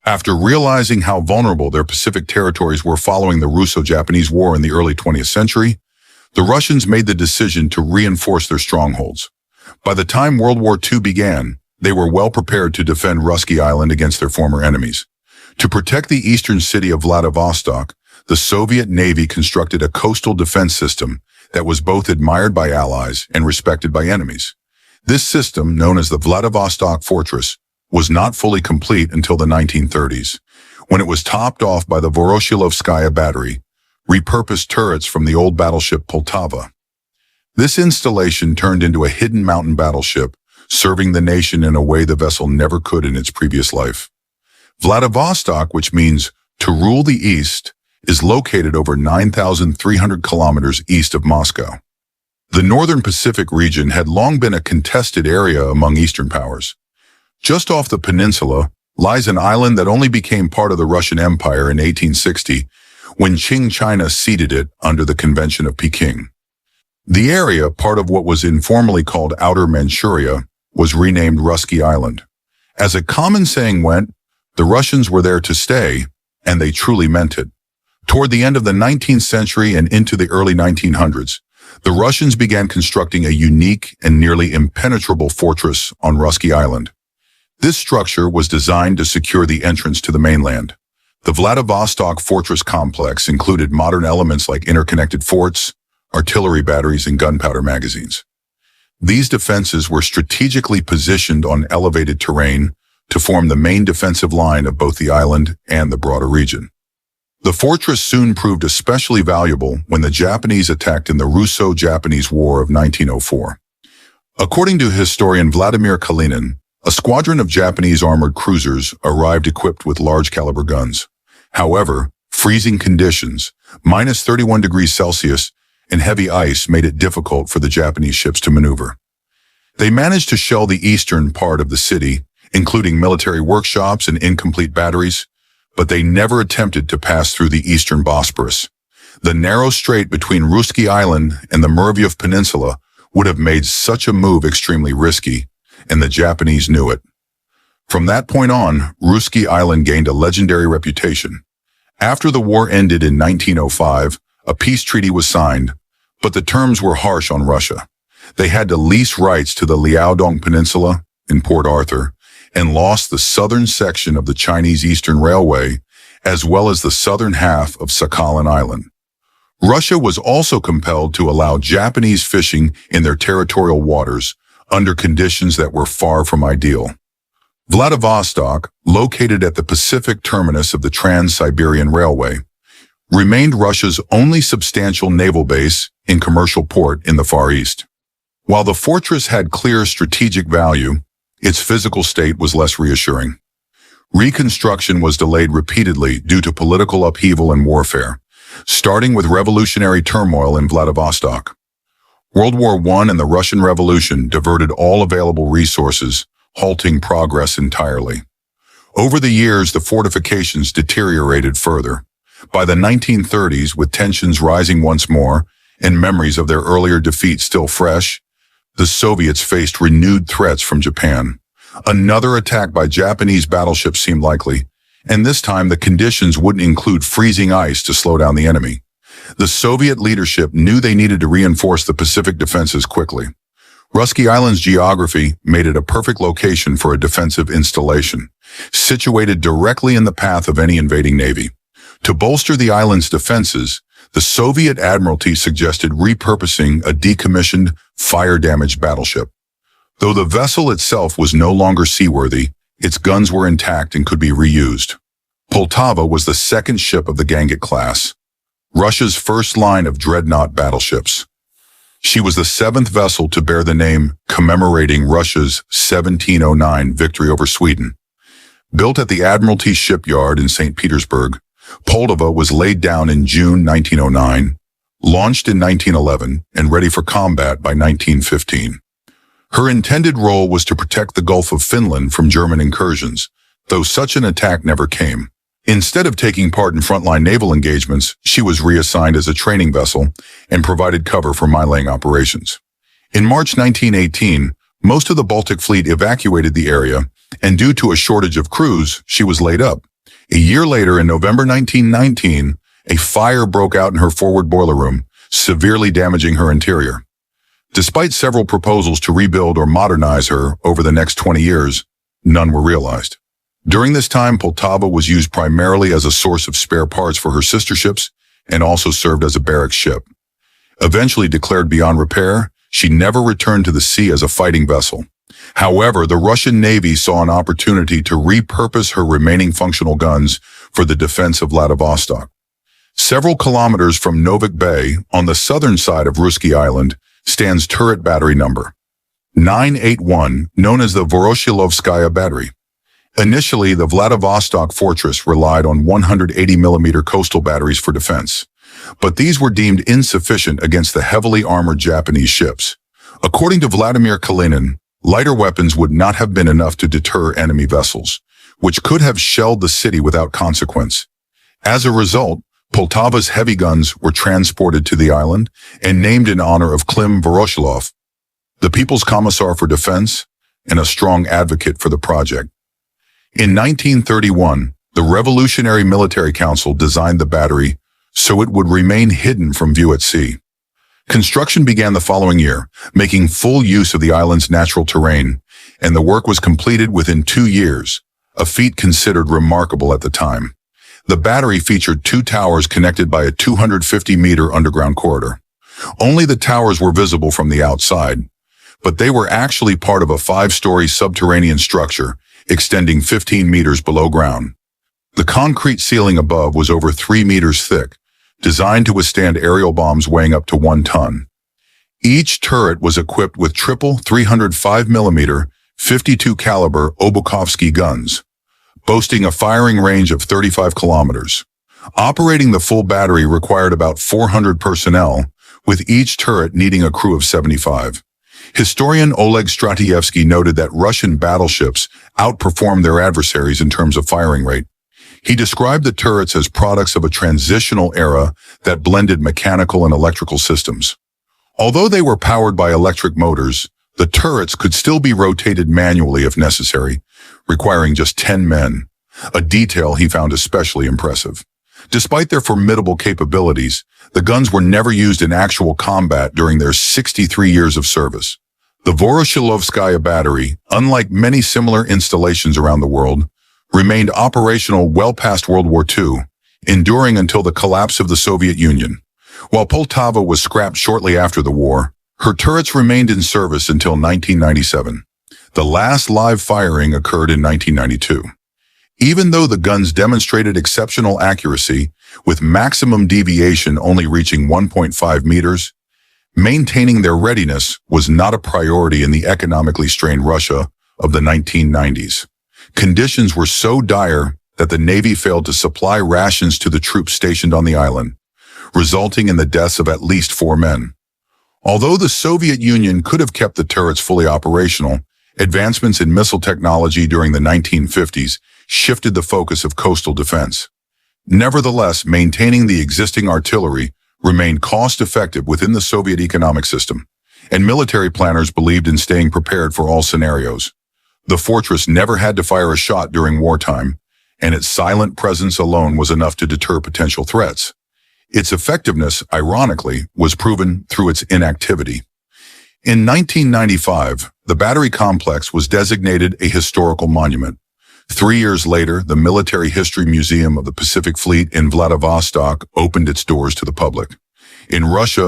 After realizing how vulnerable their Pacific territories were following the Russo-Japanese War in the early 20th century, the Russians made the decision to reinforce their strongholds. By the time World War II began, they were well prepared to defend Russky Island against their former enemies. To protect the eastern city of Vladivostok, the Soviet Navy constructed a coastal defense system that was both admired by allies and respected by enemies. This system, known as the Vladivostok Fortress, was not fully complete until the 1930s, when it was topped off by the Voroshilovskaya battery, repurposed turrets from the old battleship Poltava. This installation turned into a hidden mountain battleship, serving the nation in a way the vessel never could in its previous life. Vladivostok, which means to rule the East, is located over 9,300 kilometers east of Moscow. The northern Pacific region had long been a contested area among Eastern powers. Just off the peninsula lies an island that only became part of the Russian Empire in 1860, when Qing China ceded it under the Convention of Peking. The area, part of what was informally called Outer Manchuria, was renamed Russky Island. As a common saying went, the Russians were there to stay, and they truly meant it. Toward the end of the 19th century and into the early 1900s, the Russians began constructing a unique and nearly impenetrable fortress on Russky Island. This structure was designed to secure the entrance to the mainland. The Vladivostok Fortress complex included modern elements like interconnected forts, artillery batteries, and gunpowder magazines. These defenses were strategically positioned on elevated terrain to form the main defensive line of both the island and the broader region. The fortress soon proved especially valuable when the Japanese attacked in the Russo-Japanese War of 1904. According to historian Vladimir Kalinin, a squadron of Japanese armored cruisers arrived equipped with large-caliber guns. However, freezing conditions, minus 31 degrees Celsius, and heavy ice made it difficult for the Japanese ships to maneuver. They managed to shell the eastern part of the city, including military workshops and incomplete batteries, but they never attempted to pass through the eastern Bosporus. The narrow strait between Russky Island and the Muravyev Peninsula would have made such a move extremely risky, and the Japanese knew it. From that point on, Russky Island gained a legendary reputation. After the war ended in 1905, a peace treaty was signed, but the terms were harsh on Russia. They had to lease rights to the Liaodong Peninsula in Port Arthur and lost the southern section of the Chinese Eastern Railway, as well as the southern half of Sakhalin Island. Russia was also compelled to allow Japanese fishing in their territorial waters under conditions that were far from ideal. Vladivostok, located at the Pacific terminus of the Trans-Siberian Railway, remained Russia's only substantial naval base and commercial port in the Far East. While the fortress had clear strategic value, its physical state was less reassuring. Reconstruction was delayed repeatedly due to political upheaval and warfare, starting with revolutionary turmoil in Vladivostok. World War I and the Russian Revolution diverted all available resources, halting progress entirely. Over the years, the fortifications deteriorated further. By the 1930s, with tensions rising once more and memories of their earlier defeat still fresh, the Soviets faced renewed threats from Japan. Another attack by Japanese battleships seemed likely, and this time the conditions wouldn't include freezing ice to slow down the enemy. The Soviet leadership knew they needed to reinforce the Pacific defenses quickly. Russky Island's geography made it a perfect location for a defensive installation, situated directly in the path of any invading navy. To bolster the island's defenses, the Soviet Admiralty suggested repurposing a decommissioned, fire-damaged battleship. Though the vessel itself was no longer seaworthy, its guns were intact and could be reused. Poltava was the second ship of the Ganget class, Russia's first line of dreadnought battleships. She was the seventh vessel to bear the name commemorating Russia's 1709 victory over Sweden. Built at the Admiralty shipyard in St. Petersburg, Poltava was laid down in June 1909, launched in 1911, and ready for combat by 1915. Her intended role was to protect the Gulf of Finland from German incursions, though such an attack never came. Instead of taking part in frontline naval engagements, she was reassigned as a training vessel and provided cover for mine-laying operations. In March 1918, most of the Baltic Fleet evacuated the area, and due to a shortage of crews, she was laid up. A year later, in November 1919, a fire broke out in her forward boiler room, severely damaging her interior. Despite several proposals to rebuild or modernize her over the next 20 years, none were realized. During this time, Poltava was used primarily as a source of spare parts for her sister ships and also served as a barracks ship. Eventually declared beyond repair, she never returned to the sea as a fighting vessel. However, the Russian Navy saw an opportunity to repurpose her remaining functional guns for the defense of Vladivostok. Several kilometers from Novik Bay, on the southern side of Russky Island, stands turret battery number 981, known as the Voroshilovskaya battery. Initially, the Vladivostok Fortress relied on 180mm coastal batteries for defense, but these were deemed insufficient against the heavily armored Japanese ships. According to Vladimir Kalinin, lighter weapons would not have been enough to deter enemy vessels, which could have shelled the city without consequence. As a result, Poltava's heavy guns were transported to the island and named in honor of Klim Voroshilov, the People's Commissar for Defense and a strong advocate for the project. In 1931, the Revolutionary Military Council designed the battery so it would remain hidden from view at sea. Construction began the following year, making full use of the island's natural terrain, and the work was completed within 2 years, a feat considered remarkable at the time. The battery featured 2 towers connected by a 250-meter underground corridor. Only the towers were visible from the outside, but they were actually part of a 5-story subterranean structure extending 15 meters below ground. The concrete ceiling above was over 3 meters thick, designed to withstand aerial bombs weighing up to 1 ton. Each turret was equipped with triple 305mm 52 caliber Obukovsky guns, boasting a firing range of 35 kilometers. Operating the full battery required about 400 personnel, with each turret needing a crew of 75. Historian Oleg Stratievsky noted that Russian battleships outperformed their adversaries in terms of firing rate. He described the turrets as products of a transitional era that blended mechanical and electrical systems. Although they were powered by electric motors, the turrets could still be rotated manually if necessary, requiring just 10 men, a detail he found especially impressive. Despite their formidable capabilities, the guns were never used in actual combat during their 63 years of service. The Voroshilovskaya battery, unlike many similar installations around the world, remained operational well past World War II, enduring until the collapse of the Soviet Union. While Poltava was scrapped shortly after the war, her turrets remained in service until 1997. The last live firing occurred in 1992. Even though the guns demonstrated exceptional accuracy, with maximum deviation only reaching 1.5 meters, maintaining their readiness was not a priority in the economically strained Russia of the 1990s. Conditions were so dire that the Navy failed to supply rations to the troops stationed on the island, resulting in the deaths of at least 4 men. Although the Soviet Union could have kept the turrets fully operational, advancements in missile technology during the 1950s shifted the focus of coastal defense. Nevertheless, maintaining the existing artillery remained cost-effective within the Soviet economic system, and military planners believed in staying prepared for all scenarios. The fortress never had to fire a shot during wartime, and its silent presence alone was enough to deter potential threats. Its effectiveness, ironically, was proven through its inactivity. In 1995, the battery complex was designated a historical monument. 3 years later, the Military History Museum of the Pacific Fleet in Vladivostok opened its doors to the public. In Russia,